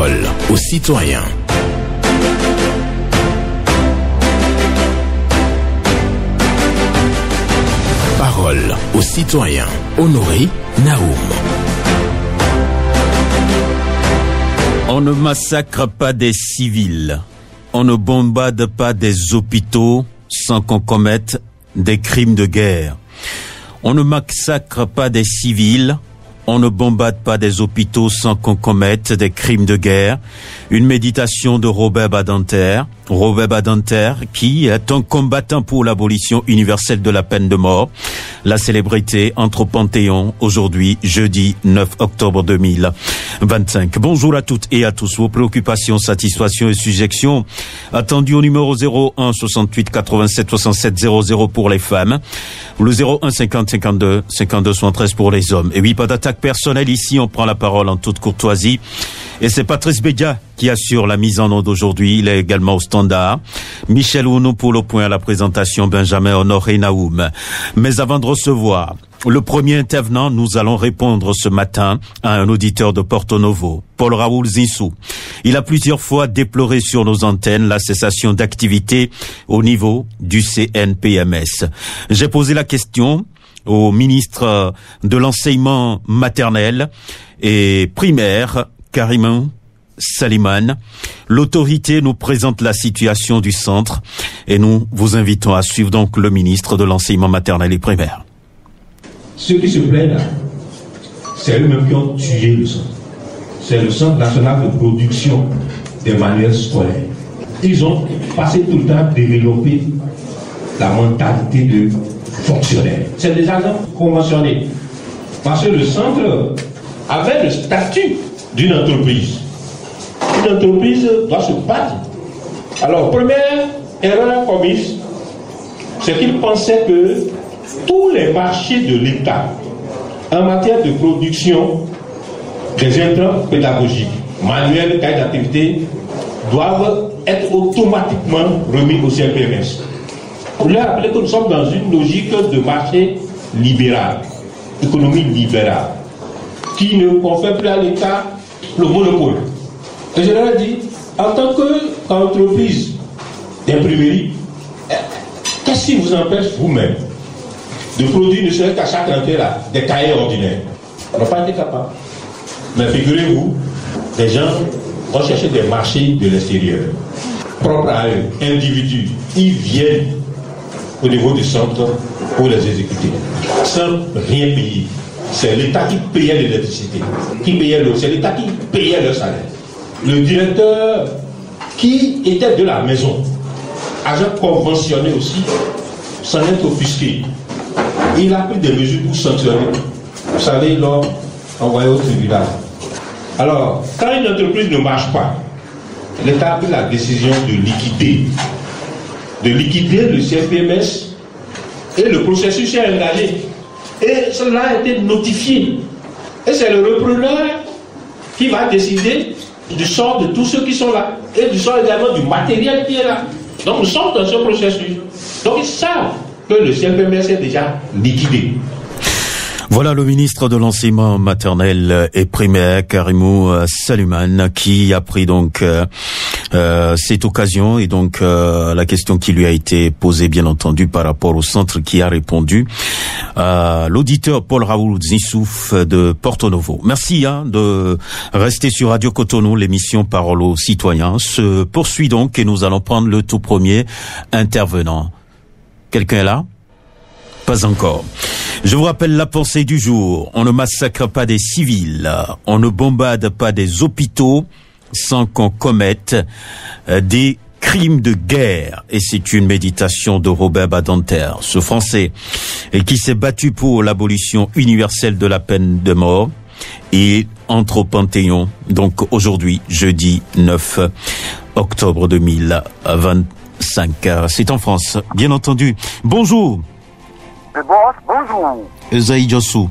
Parole aux citoyens. Parole aux citoyens. Honoré Naoum. On ne massacre pas des civils. On ne bombarde pas des hôpitaux sans qu'on commette des crimes de guerre. On ne massacre pas des civils. On ne bombarde pas des hôpitaux sans qu'on commette des crimes de guerre. Une méditation de Robert Badinter. Robert Badinter, qui est un combattant pour l'abolition universelle de la peine de mort. La célébrité entre au Panthéon aujourd'hui, jeudi 9 octobre 2025. Bonjour à toutes et à tous. Vos préoccupations, satisfactions et suggestions attendues au numéro 01 68 87 67 00 pour les femmes. Le 01 50 52 52 73 pour les hommes. Et oui, pas d'attaque personnelle ici. On prend la parole en toute courtoisie. Et c'est Patrice Bédia qui assure la mise en onde d'aujourd'hui. Il est également au standard. Michel Ounou pour le point à la présentation. Benjamin Honoré Naoum. Mais avant de recevoir le premier intervenant, nous allons répondre ce matin à un auditeur de Porto Novo, Paul Raoul Zinsou. Il a plusieurs fois déploré sur nos antennes la cessation d'activité au niveau du CNPMS. J'ai posé la question au ministre de l'enseignement maternel et primaire, Karim Saliman. L'autorité nous présente la situation du centre et nous vous invitons à suivre donc le ministre de l'enseignement maternel et primaire. Ceux qui se plaignent là, c'est eux-mêmes qui ont tué le centre. C'est le Centre national de production des manuels scolaires. Ils ont passé tout le temps à développer la mentalité de fonctionnaire. C'est des agents conventionnés. Parce que le centre avait le statut d'une entreprise. Une entreprise doit se battre. Alors, première erreur commise, c'est qu'ils pensaient que tous les marchés de l'État en matière de production des intrants pédagogiques, manuels, cahiers d'activité, doivent être automatiquement remis au CNPMS. Vous leur rappelez que nous sommes dans une logique de marché libéral, économie libérale, qui ne confère plus à l'État le monopole. Et je leur ai dit, en tant qu'entreprise d'imprimerie, qu'est-ce qui vous empêche vous-même de produire, ne serait-ce qu'à chaque rentrée là, des cahiers ordinaires? On n'a pas été capable. Mais figurez-vous, des gens vont chercher des marchés de l'extérieur, propres à eux, individus. Ils viennent au niveau du centre pour les exécuter, sans rien payer. C'est l'État qui payait l'électricité, qui payait l'eau, c'est l'État qui payait leur salaire. Le directeur qui était de la maison, agent conventionné aussi, sans être offusqué, il a pris des mesures pour sanctionner. Vous savez, ils l'ont envoyé au tribunal. Alors, quand une entreprise ne marche pas, l'État a pris la décision de liquider le CNPMS et le processus est engagé. Et cela a été notifié. Et c'est le repreneur qui va décider du sort de tous ceux qui sont là et du sort également du matériel qui est là. Donc nous sommes dans ce processus. Donc ils savent que le CNPMS est déjà liquidé. Voilà le ministre de l'enseignement maternel et primaire, Karim Saliman, qui a pris donc cette occasion et donc la question qui lui a été posée, bien entendu, par rapport au centre, qui a répondu à l'auditeur Paul Raoul Zinsou de Porto Novo. Merci de rester sur Radio Cotonou. L'émission Parole aux citoyens se poursuit donc et nous allons prendre le tout premier intervenant. Quelqu'un est là? Pas encore. Je vous rappelle la pensée du jour. On ne massacre pas des civils. On ne bombarde pas des hôpitaux sans qu'on commette des crimes de guerre. Et c'est une méditation de Robert Badinter, ce Français, et qui s'est battu pour l'abolition universelle de la peine de mort. Et entre au Panthéon, donc aujourd'hui, jeudi 9 octobre 2025. C'est en France, bien entendu. Bonjour. Bonjour. Esaïe Djossou.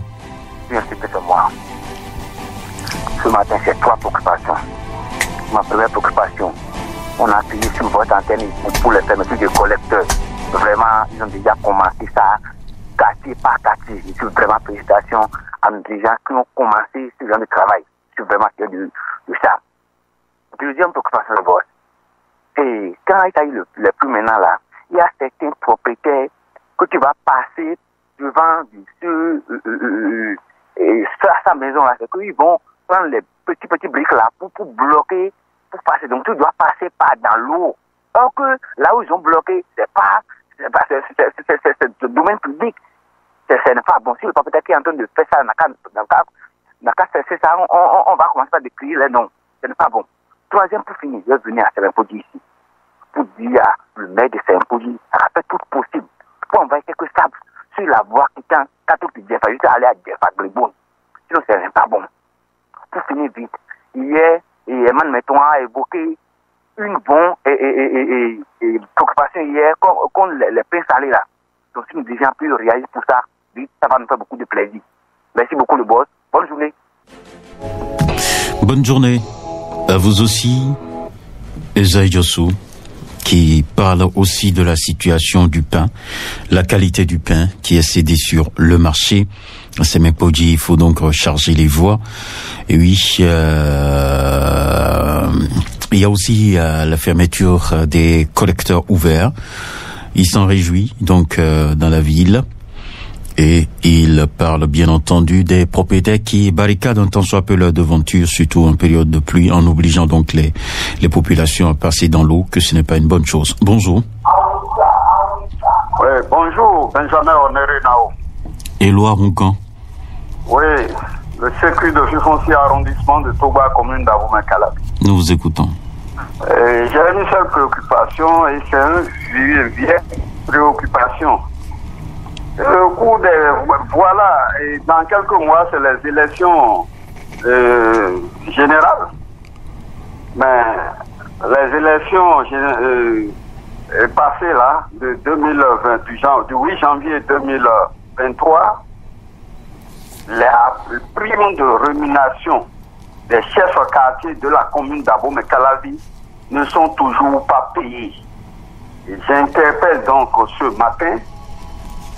Merci, c'est moi. Ce matin, c'est trois préoccupations. Ma première préoccupation, on a appuyé sur votre antenne pour les fermetures de collecteurs. Vraiment, ils ont déjà commencé ça, quartier par quartier. Je suis vraiment félicitations à nos dirigeants qui ont commencé ce genre de travail. Je suis vraiment fier de ça. Deuxième préoccupation de boss. Et quand il y a eu le plus maintenant là, il y a certains propriétaires que tu vas passer devant sa maison là, c'est qu'ils vont prendre les petits briques là pour bloquer, pour passer. Donc tu dois passer par dans l'eau. Or que là où ils ont bloqué, c'est le domaine public. Ce n'est pas bon. Si le propriétaire qui est en train de faire ça, n'a qu'à cesser ça, on va commencer à décrire les noms. Ce n'est pas bon. Troisième, pour finir, je vais venir à Saint-Impodi ici. Pour dire à le maire de Saint-Impodi, ça va faire tout possible pour envoyer quelques sables sur la voie qui quand tout le Djefa, juste aller à Djefa, Gleboun. Sinon, ce n'est pas bon. Pour finir vite, hier, Eman Meton a évoqué une bonne préoccupation hier contre les pains salés là. Donc si nous devions plus réagir pour ça, ça va nous faire beaucoup de plaisir. Merci beaucoup le boss. Bonne journée. Bonne journée à vous aussi, Esaïe Diossou, qui parle aussi de la situation du pain, la qualité du pain qui est cédé sur le marché. C'est Mepodi, il faut donc recharger les voies. Et oui, il y a aussi la fermeture des collecteurs ouverts. Il s'en réjouit donc dans la ville. Et il parle bien entendu des propriétaires qui barricadent un tant soit peu leur devanture, surtout en période de pluie, en obligeant donc les populations à passer dans l'eau, que ce n'est pas une bonne chose. Bonjour. Oui, bonjour, Benjamin Honoré Nao. Éloi Roncan. Oui, le circuit de foncier arrondissement de Toba, commune d'Abomey-Calavi. Nous vous écoutons. J'ai une seule préoccupation et c'est une vieille préoccupation. Voilà, et dans quelques mois, c'est les élections générales. Mais les élections passées là, de 2020, du 8 janvier 2023, la prime de rémunération des chefs quartiers de la commune d'Abomey-Calavi ne sont toujours pas payés. J'interpelle donc ce matin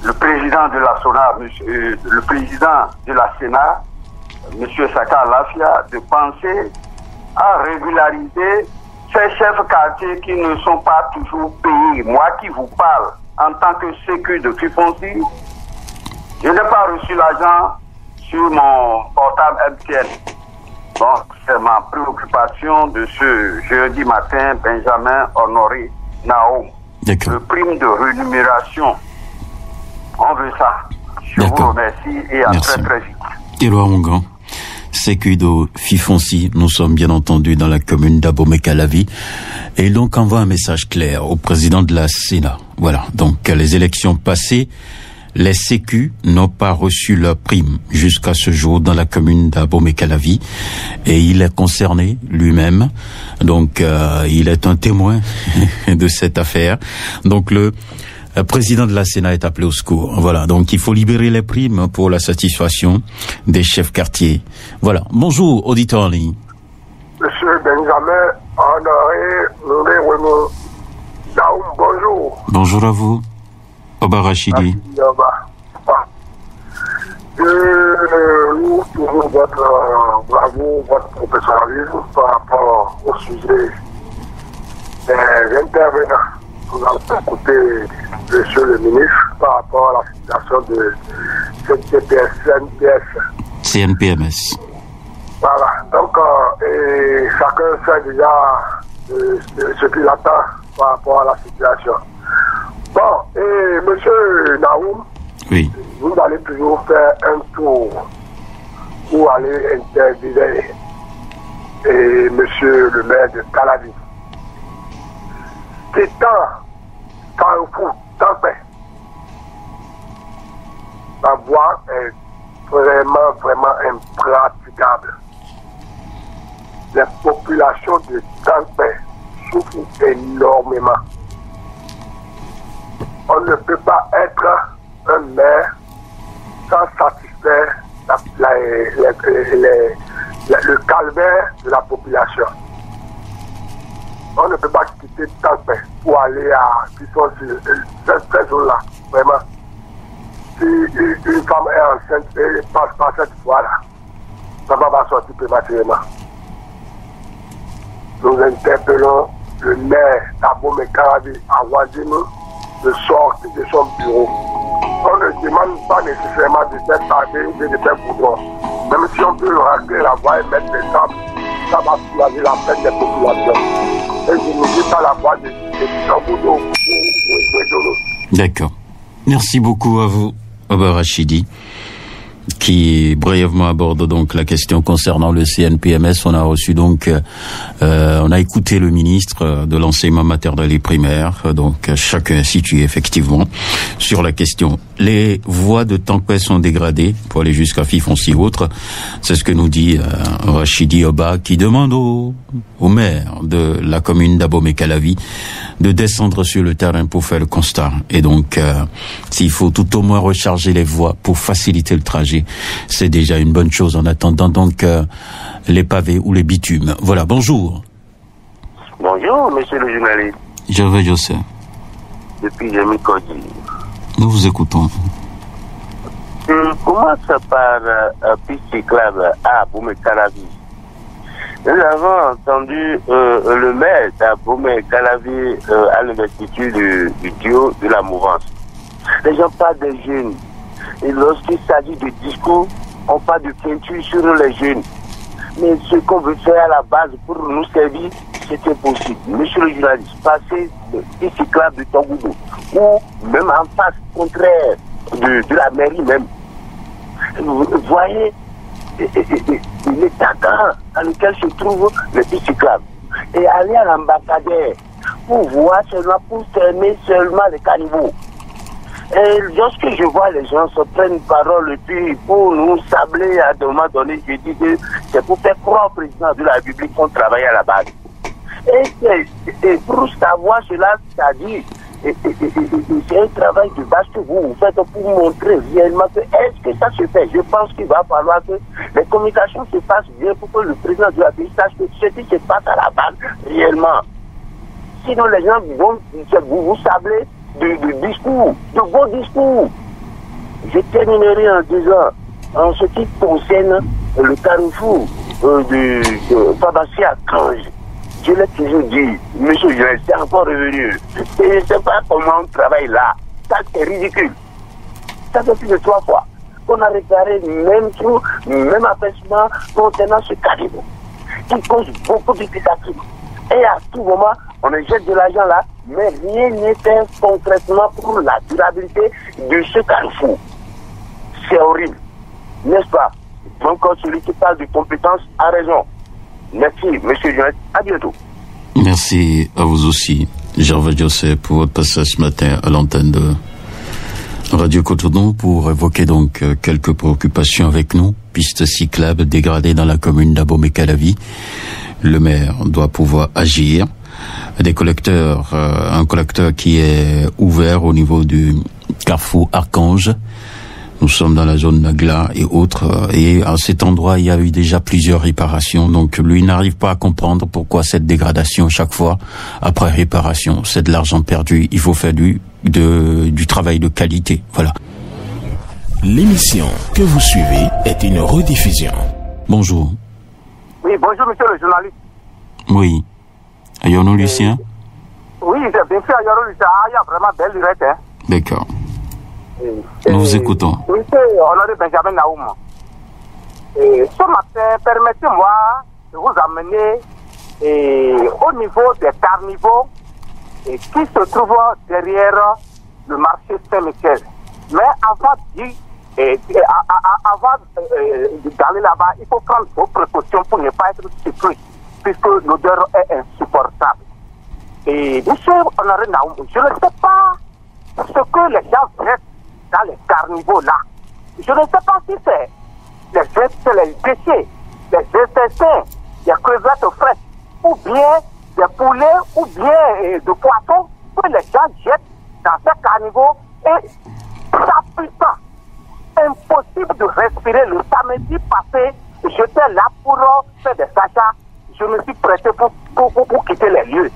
le président de la SONA, le président de la Sénat, M. Saka Lafia, de penser à régulariser ces chefs quartiers qui ne sont pas toujours payés. Moi qui vous parle en tant que sécu de Fifonsi, je n'ai pas reçu l'argent sur mon portable MTN. Donc, c'est ma préoccupation de ce jeudi matin, Benjamin Honoré Nao. Le prime de rémunération. On veut ça. Je vous remercie et à très très vite. Éloi Roncan, Sécudo Fifonsi, nous sommes bien entendu dans la commune d'Abomey-Calavi. Et donc envoie un message clair au président de la Sénat. Voilà, donc les élections passées, les Sécu n'ont pas reçu leur prime jusqu'à ce jour dans la commune d'Abomey-Calavi. Et il est concerné lui-même. Donc il est un témoin de cette affaire. Donc le président de la Sénat est appelé au secours. Voilà, donc il faut libérer les primes pour la satisfaction des chefs quartiers. Voilà. Bonjour, auditeur en ligne. Monsieur Benjamin Honoré Daoum, bonjour. Bonjour à vous. Oba Rachidi. Je loue toujours votre bravo, votre professionnalisme par rapport au sujet des intervenants. Nous allons écouter monsieur le ministre par rapport à la situation de CNPMS. Voilà, donc et chacun sait déjà ce qu'il attend par rapport à la situation. Bon, et monsieur Naoum, oui. Vous allez toujours faire un tour pour aller interviewer et monsieur le maire de Calavi. C'est tant paix. La voie est vraiment impraticable. Les populations de Tampé souffrent énormément. On ne peut pas être un maire sans satisfaire le calvaire de la population. On ne peut pas quitter Tampé pour aller à cette zone-là, vraiment. Si une femme est enceinte et passe par cette voie-là, ça va sortir prématurément. nous interpellons le maire d'Abomey Calavi à Ouadémé de sortir de son bureau. On ne demande pas nécessairement de faire tarder ou de faire goudron. Même si on peut racler la voie et mettre des sables, ça va soulager la peine des populations. Et je ne dis pas la voie de Sangoudou ou. D'accord. Merci beaucoup à vous, Abba Rachidi, qui brièvement aborde donc la question concernant le CNPMS. On a reçu donc, on a écouté le ministre de l'enseignement maternel et primaire, donc chacun situé effectivement sur la question. Les voies de Tankway sont dégradées pour aller jusqu'à Fifonci et autres. C'est ce que nous dit Rachidi Oba, qui demande au maire de la commune d'Abomey Calavi de descendre sur le terrain pour faire le constat. Et donc, s'il faut tout au moins recharger les voies pour faciliter le trajet, c'est déjà une bonne chose en attendant donc les pavés ou les bitumes. Voilà, bonjour. Bonjour, monsieur le journaliste. Gervais Joseph. Depuis Jémy Kodji. Nous vous écoutons. Comment ça part piste cyclable à Abomey Calavi? Nous avons entendu le maire d'Abomey Calavi à l'investiture du duo de la mouvance. Les gens parlent des jeunes. Et lorsqu'il s'agit de discours, on parle de peinture sur les jeunes. Mais ce qu'on veut faire à la base pour nous servir, c'est impossible. Monsieur le journaliste, passer de cyclable de Tangoudou, ou même en face contraire de la mairie même. Vous voyez l'état dans lequel se trouvent les pistes cyclables. Et aller à l'ambassadeur pour voir seulement, pour fermer seulement les caniveaux. Et lorsque je vois les gens se prennent parole et puis pour nous sabler à un moment donné, je dis que c'est pour faire croire au président de la République qu'on travaille à la base. Et pour savoir cela, c'est-à-dire, c'est un travail de base que vous faites pour montrer réellement que est-ce que ça se fait. Je pense qu'il va falloir que les communications se fassent bien pour que le président de la République sache que ce qui se passe à la base réellement. Sinon les gens vont vous sabler de discours, de beaux discours. Je terminerai en disant, en ce qui concerne le carrefour de pharmacie à Cange, je l'ai toujours dit, monsieur Joël, c'est encore revenu. Et je ne sais pas comment on travaille là. Ça, c'est ridicule. Ça fait plus de 3 fois qu'on a réparé même affaissement concernant ce carrefour, qui cause beaucoup de difficultés. Et à tout moment, on jette de l'argent là, mais rien n'est fait concrètement pour la durabilité de ce carrefour. C'est horrible, n'est-ce pas? Donc, celui qui parle de compétences a raison. Merci, monsieur Joël. À bientôt. Merci à vous aussi, Gervais Joseph, pour votre passage ce matin à l'antenne de Radio Cotonou pour évoquer donc quelques préoccupations avec nous. Pistes cyclables dégradées dans la commune d'Abomey Calavi. Le maire doit pouvoir agir. Des collecteurs, un collecteur qui est ouvert au niveau du carrefour Archange. Nous sommes dans la zone Nagla et autres. Et à cet endroit, il y a eu déjà plusieurs réparations. Donc, lui n'arrive pas à comprendre pourquoi cette dégradation chaque fois après réparation. C'est de l'argent perdu. Il faut faire du travail de qualité. Voilà. L'émission que vous suivez est une rediffusion. Bonjour. Oui, bonjour, monsieur le journaliste. Oui. Ayono Lucien? Oui, c'est bien sûr, Ayono Lucien. Il y a vraiment belle lurette, hein. D'accord. Nous vous écoutons. Monsieur Honoré Benjamin Naoum, ce matin, permettez-moi de vous amener au niveau des carnivaux qui se trouvent derrière le marché Saint-Michel. Mais avant d'aller là-bas, il faut prendre vos précautions pour ne pas être surpris, puisque l'odeur est insupportable. Et monsieur Honoré Naoum, je ne sais pas ce que les gens jettent dans les carnivaux là. Je ne sais pas si c'est les déchets, les intestins, les crevettes fraîches, ou bien des poulets, ou bien de poissons que les gens jettent dans ces carnivaux et ça pue pas. Impossible de respirer. Le samedi passé, j'étais là pour faire des achats. Je me suis prêté pour quitter les lieux.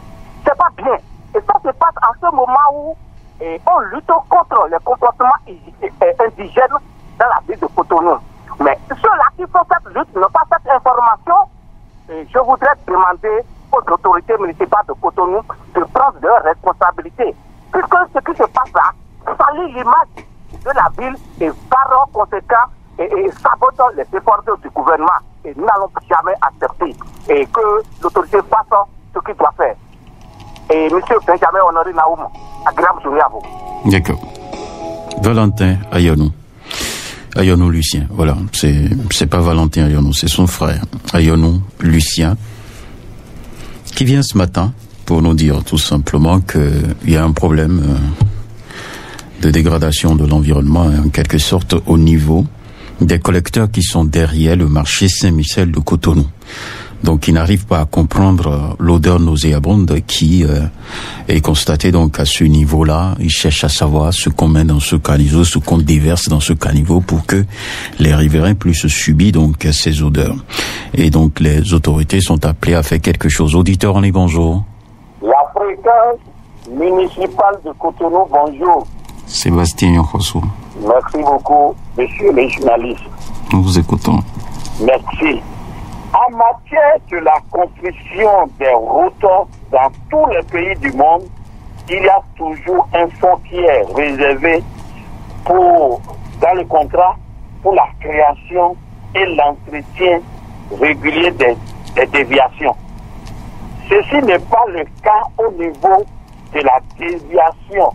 C'est pas bien. Et ça se passe à ce moment où on lutte contre les comportements indigènes dans la ville de Cotonou. Mais ceux-là qui font cette lutte n'ont pas cette information. Je voudrais demander aux aux autorités municipales de Cotonou de prendre leurs responsabilités. Puisque ce qui se passe là, salit l'image de la ville et par conséquent et sabote les efforts du gouvernement. Et nous n'allons jamais accepter et que l'autorité fasse ce qu'il doit faire. Et M. Benjamin Honoré Naoum, agréable journée à vous. D'accord. Valentin Ayonou. Ayonou Lucien, voilà. C'est pas Valentin Ayonou, c'est son frère. Ayonou Lucien, qui vient ce matin pour nous dire tout simplement qu'il y a un problème de dégradation de l'environnement, en quelque sorte, au niveau des collecteurs qui sont derrière le marché Saint-Michel de Cotonou. Donc, ils n'arrivent pas à comprendre l'odeur nauséabonde qui est constatée donc à ce niveau-là. Ils cherchent à savoir ce qu'on met dans ce caniveau, ce qu'on déverse dans ce caniveau pour que les riverains puissent subir donc ces odeurs. Et donc, les autorités sont appelées à faire quelque chose. Auditeur, on est bonjour. La fréquence municipale de Cotonou, bonjour. Sébastien Yokoso. Merci beaucoup, messieurs les journalistes. Nous vous écoutons. Merci. En matière de la construction des routes dans tous les pays du monde, il y a toujours un fonds qui est réservé dans le contrat pour la création et l'entretien régulier des déviations. Ceci n'est pas le cas au niveau de la déviation.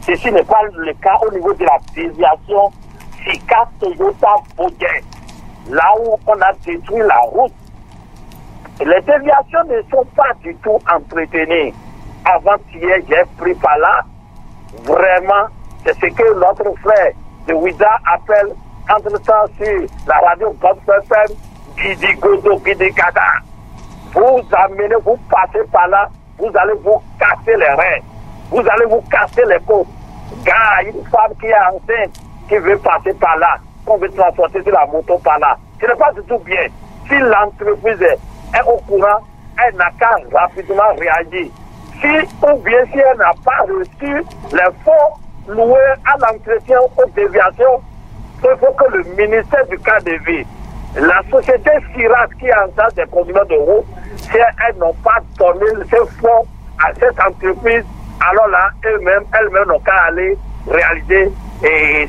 Ceci n'est pas le cas au niveau de la déviation Sika Toyota Baudet, là où on a détruit la route. Les déviations ne sont pas du tout entretenues. Avant-hier, j'ai pris par là. Vraiment, c'est ce que notre frère de Ouida appelle entre-temps sur la radio Gospel FM, Gidi Godo, Gidi Gada. Vous amenez, vous passez par là, vous allez vous casser les reins, vous allez vous casser les côtes. Gars, une femme qui est enceinte, qui veut passer par là, qu'on veut transporter de la moto par là. Ce n'est pas du tout bien. Si l'entreprise est au courant, elle n'a qu'à rapidement réagir. Si ou bien si elle n'a pas reçu les fonds loués à l'entretien aux déviations, il faut que le ministère du cadre de vie, la société SIRAS qui est en charge des conducteurs de route, si elles n'ont pas donné ces fonds à cette entreprise, alors là, elles-mêmes n'ont qu'à aller réaliser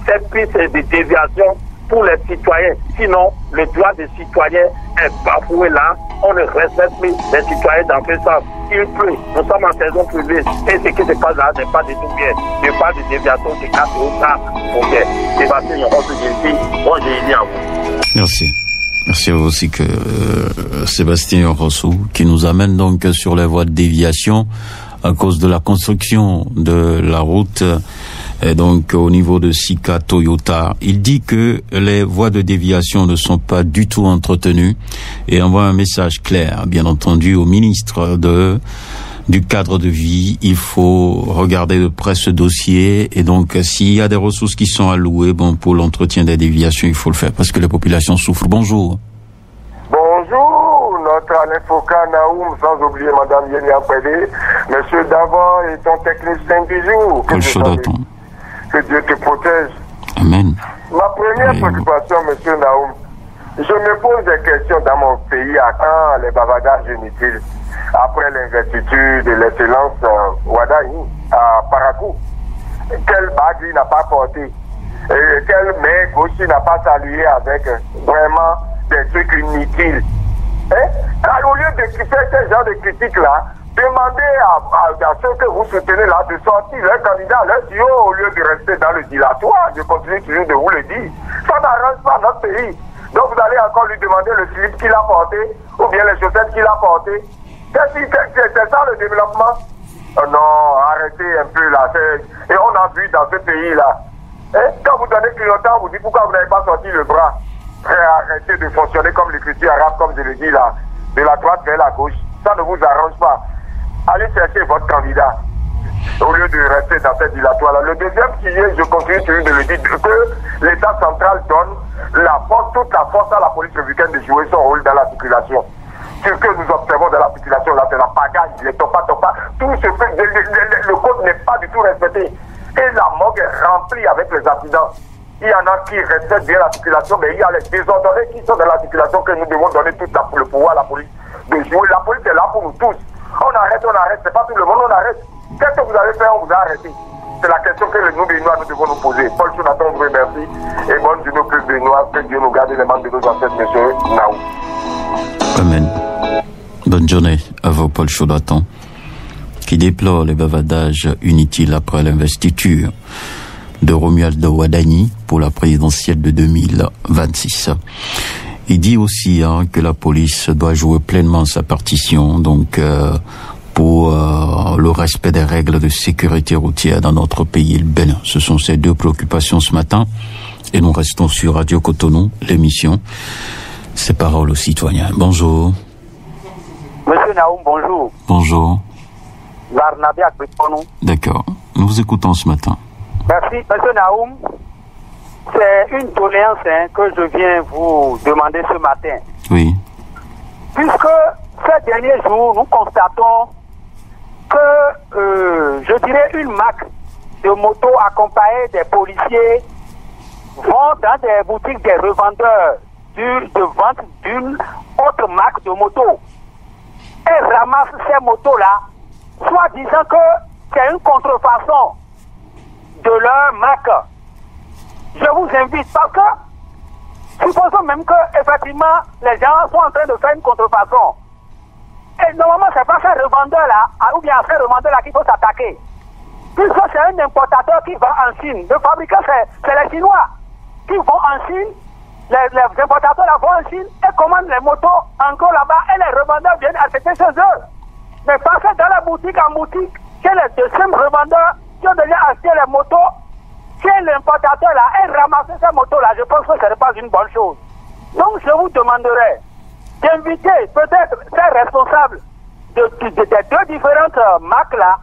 cette piste de déviation pour les citoyens. Sinon, le droit des citoyens est bafoué là. On ne respecte plus les citoyens dans ce sens. Il pleut, nous sommes en saison publique et ce qui se passe là n'est pas du tout bien. Je parle de déviation de 4 pour que Sébastien bon, j'ai dit à vous. Merci. Merci à vous aussi que Sébastien Rossou, qui nous amène donc sur les voies de déviation à cause de la construction de la route, et donc au niveau de Sika Toyota. Il dit que les voies de déviation ne sont pas du tout entretenues et envoie un message clair, bien entendu, au ministre du cadre de vie. Il faut regarder de près ce dossier et donc s'il y a des ressources qui sont allouées, pour l'entretien des déviations, il faut le faire parce que les populations souffrent. Bonjour. Bonjour, notre Alain Foucault Naoum, sans oublier Madame Yéli Ampédé, Monsieur Davant et ton technicien du jour. Que Dieu te protège. Amen. Ma première préoccupation, Monsieur Naoum, je me pose des questions dans mon pays à quand les bavardages inutiles après l'investiture de l'excellence Wadahi à Parakou. Quelle bague il n'a pas porté et quelle main gauche il n'a pas salué avec vraiment des trucs inutiles. Au lieu de faire ce genre de critiques-là, demandez à ceux que vous soutenez là de sortir leur candidat, leur duo, au lieu de rester dans le dilatoire. Je continue toujours de vous le dire. Ça n'arrange pas notre pays. Donc vous allez encore lui demander le slip qu'il a porté, ou bien les chaussettes qu'il a portées. C'est ça le développement? Non, arrêtez un peu là. Et on a vu dans ce pays-là. Quand vous donnez clignotant, on vous dit pourquoi vous n'avez pas sorti le bras. Arrêtez de fonctionner comme l'écriture arabe, comme je le dis là, de la droite vers la gauche. Ça ne vous arrange pas. Allez chercher votre candidat au lieu de rester dans cette dilatoire-là. Le deuxième qui est, je continue toujours de le dire, que l'État central donne toute la force à la police républicaine de jouer son rôle dans la circulation. Ce que nous observons dans la circulation, là, c'est la pagaille, les topas, tout ce fait, le code n'est pas du tout respecté. Et la morgue est remplie avec les accidents. Il y en a qui respectent bien la circulation, mais il y a les désordonnés qui sont dans la circulation que nous devons donner tout le pouvoir à la police de jouer. La police est là pour nous tous. On arrête, c'est pas tout le monde, on arrête. Qu'est-ce que vous avez fait, on vous a arrêté? C'est la question que nous Béninois, nous devons nous poser. Paul Jonathan, on vous remercie. Et bonne journée au peuple béninois. Que Dieu nous garde les membres de nos ancêtres, monsieur Naou. Amen. Bonne journée à vous, Paul Jonathan, qui déplore les bavardages inutiles après l'investiture de Romualdo Wadani pour la présidentielle de 2026. Il dit aussi que la police doit jouer pleinement sa partition, donc pour le respect des règles de sécurité routière dans notre pays, le Bénin. Ce sont ces deux préoccupations ce matin, et nous restons sur Radio Cotonou, l'émission Ces paroles aux citoyens. Bonjour. Monsieur Naoum, bonjour. Bonjour. Barnabé Akbeponou. D'accord. Nous vous écoutons ce matin. Merci. Monsieur Naoum, c'est une doléance que je viens vous demander ce matin. Oui. Puisque ces derniers jours, nous constatons que, je dirais, une marque de moto accompagnée des policiers vont dans des boutiques des revendeurs de vente d'une autre marque de moto et ramassent ces motos-là, soit disant que c'est une contrefaçon de leur marque. Je vous invite parce que supposons même que effectivement les gens sont en train de faire une contrefaçon. Et normalement c'est pas ces revendeurs-là, ou bien ces revendeurs-là qu'il faut s'attaquer. Puisque c'est un importateur qui va en Chine. Le fabricant c'est les Chinois qui vont en Chine. Les importateurs là vont en Chine et commandent les motos encore là-bas et les revendeurs viennent acheter chez eux. Mais passer dans la boutique en boutique, chez les deuxièmes revendeurs qui ont déjà acheté les motos, chez l'importateur là et ramasser ces motos-là, je pense que ce n'est pas une bonne chose. Donc je vous demanderai d'inviter peut-être ces responsables des deux différentes marques-là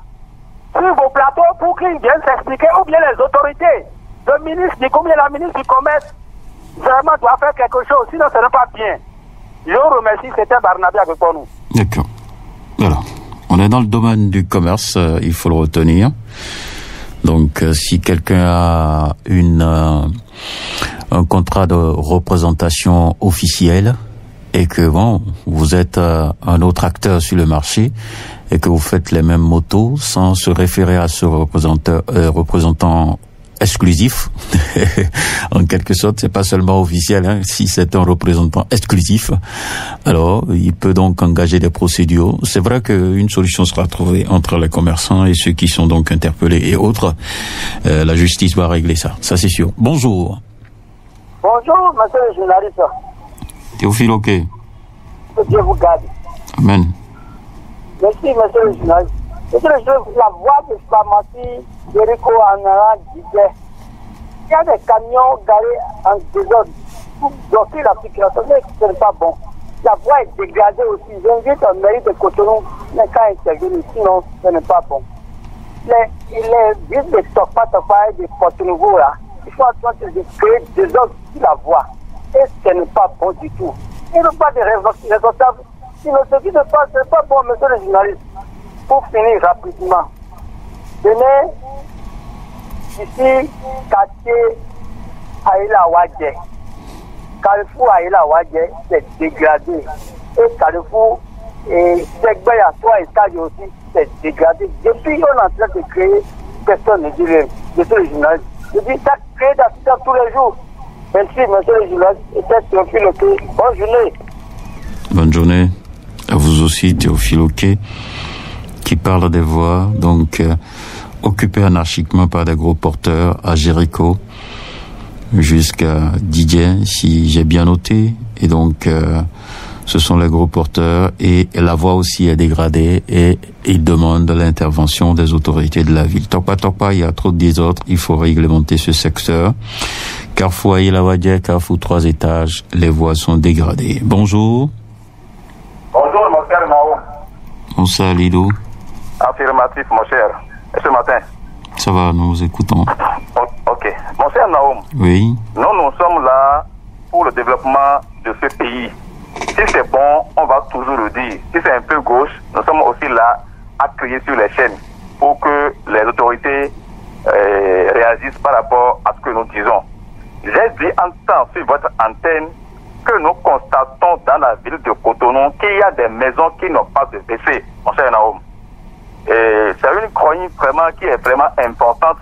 sur vos plateaux pour qu'ils viennent s'expliquer, ou bien les autorités, le ministre du Commerce, la ministre du Commerce, vraiment doit faire quelque chose, sinon ce n'est pas bien. Je vous remercie, c'était Barnabé avec nous. D'accord. Voilà. On est dans le domaine du commerce, il faut le retenir. Donc, si quelqu'un a un contrat de représentation officielle et que bon, vous êtes un autre acteur sur le marché et que vous faites les mêmes motos sans se référer à ce représentant exclusif, en quelque sorte, c'est pas seulement officiel, si c'est un représentant exclusif, alors il peut donc engager des procédures. C'est vrai qu'une solution sera trouvée entre les commerçants et ceux qui sont donc interpellés et autres. La justice va régler ça c'est sûr. Bonjour. Bonjour, monsieur le journaliste. Théophile Oké. Que Dieu vous garde. Amen. Merci, monsieur le journaliste. Monsieur le journaliste, la voie de pharmacie d'Erico Anara disait il y a des camions garés en désordre pour bloquer la circulation, mais ce n'est pas bon. La voie est dégradée aussi. J'invite un mairie de Cotonou, mais quand intervenir, sinon ce n'est pas bon. Les villes de Topa et de Porto-Nouveau, là, ils sont en train de créer des ordres sur la voie. Et ce n'est pas bon du tout. Il n'y a pas de responsables. Sinon, ce qui se passe, ce n'est pas bon, monsieur le journaliste. Pour finir rapidement, venez ici, quartier Aïla Wadje. Carrefour Aïla Wadje, c'est dégradé. Et Carrefour et Zegbeya, 3 étages aussi, c'est dégradé. Depuis qu'on est en train de créer, personne ne dit rien. Monsieur le journaliste, je dis ça crée d'accidents tous les jours. Merci, monsieur le journaliste. Et c'est Théophile Oké. Bonne journée. Bonne journée. À vous aussi, Théophile Oké, qui parle des voies, donc occupées anarchiquement par des gros porteurs à Jéricho jusqu'à Didier, si j'ai bien noté. Et donc, ce sont les gros porteurs et la voie aussi est dégradée et ils demandent l'intervention des autorités de la ville. Topa, il y a trop de désordre, il faut réglementer ce secteur. Carrefour Aïla Wadje, Carrefour 3 étages, les voies sont dégradées. Bonjour. Bonjour, mon cher Mao. Bonsoir, Lidou. Affirmatif, mon cher. Et ce matin? Ça va, nous vous écoutons. Ok. Mon cher Naoum. Oui. Nous sommes là pour le développement de ce pays. Si c'est bon, on va toujours le dire. Si c'est un peu gauche, nous sommes aussi là à crier sur les chaînes pour que les autorités réagissent par rapport à ce que nous disons. J'ai dit en temps sur votre antenne que nous constatons dans la ville de Cotonou qu'il y a des maisons qui n'ont pas de WC, mon cher Naoum. Et c'est une chronique vraiment qui est vraiment importante,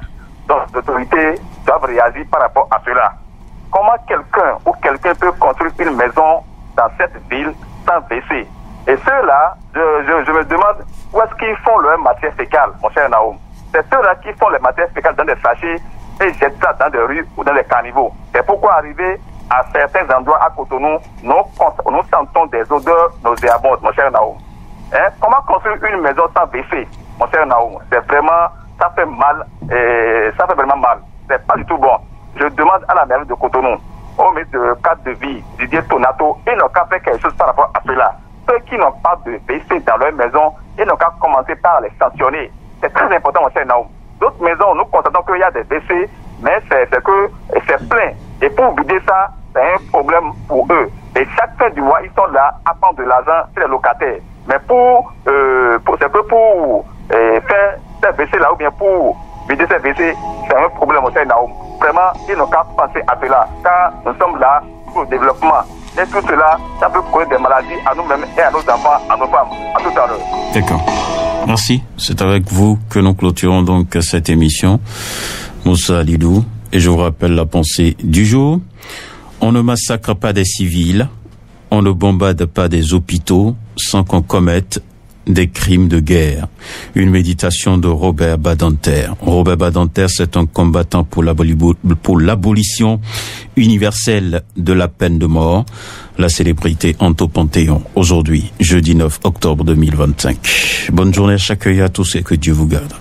dont les autorités doivent réagir par rapport à cela. Comment quelqu'un peut construire une maison dans cette ville sans WC? Et ceux-là, je me demande où est-ce qu'ils font leur matière fécale, mon cher Naoum. C'est ceux-là qui font les matières fécales dans des sachets et jettent ça dans des rues ou dans des caniveaux. C'est pourquoi arriver à certains endroits à Cotonou, nous sentons des odeurs nauséabondes, mon cher Naoum. Hein? Comment construire une maison sans WC, mon cher Naoum? C'est vraiment, ça fait mal, et ça fait vraiment mal. C'est pas du tout bon. Je demande à la mairie de Cotonou, au ministre de cadre de vie, Didier Tonato, ils n'ont qu'à faire quelque chose par rapport à cela. Ceux qui n'ont pas de WC dans leur maison, ils n'ont qu'à commencer par les sanctionner. C'est très important, mon cher Naoum. D'autres maisons, nous constatons qu'il y a des WC, mais c'est plein. Et pour vider ça, c'est un problème pour eux. Et chaque fin du mois, ils sont là à prendre de l'argent sur les locataires. Mais c'est que pour faire ces WC là, ou bien pour vider ces WC, c'est un problème, mon cher Naoum. Vraiment, ils n'ont qu'à penser à cela, car nous sommes là pour le développement. Et tout cela, ça peut causer des maladies à nous-mêmes et à nos enfants, à nos femmes. À tout à l'heure. D'accord. Merci. C'est avec vous que nous clôturons donc cette émission. Moussa Alidou. Et je vous rappelle la pensée du jour. On ne massacre pas des civils. On ne bombarde pas des hôpitaux sans qu'on commette des crimes de guerre. Une méditation de Robert Badinter. Robert Badinter, c'est un combattant pour l'abolition universelle de la peine de mort. La célébrité entre au Panthéon aujourd'hui, jeudi 9 octobre 2025. Bonne journée à chacun et à tous et que Dieu vous garde.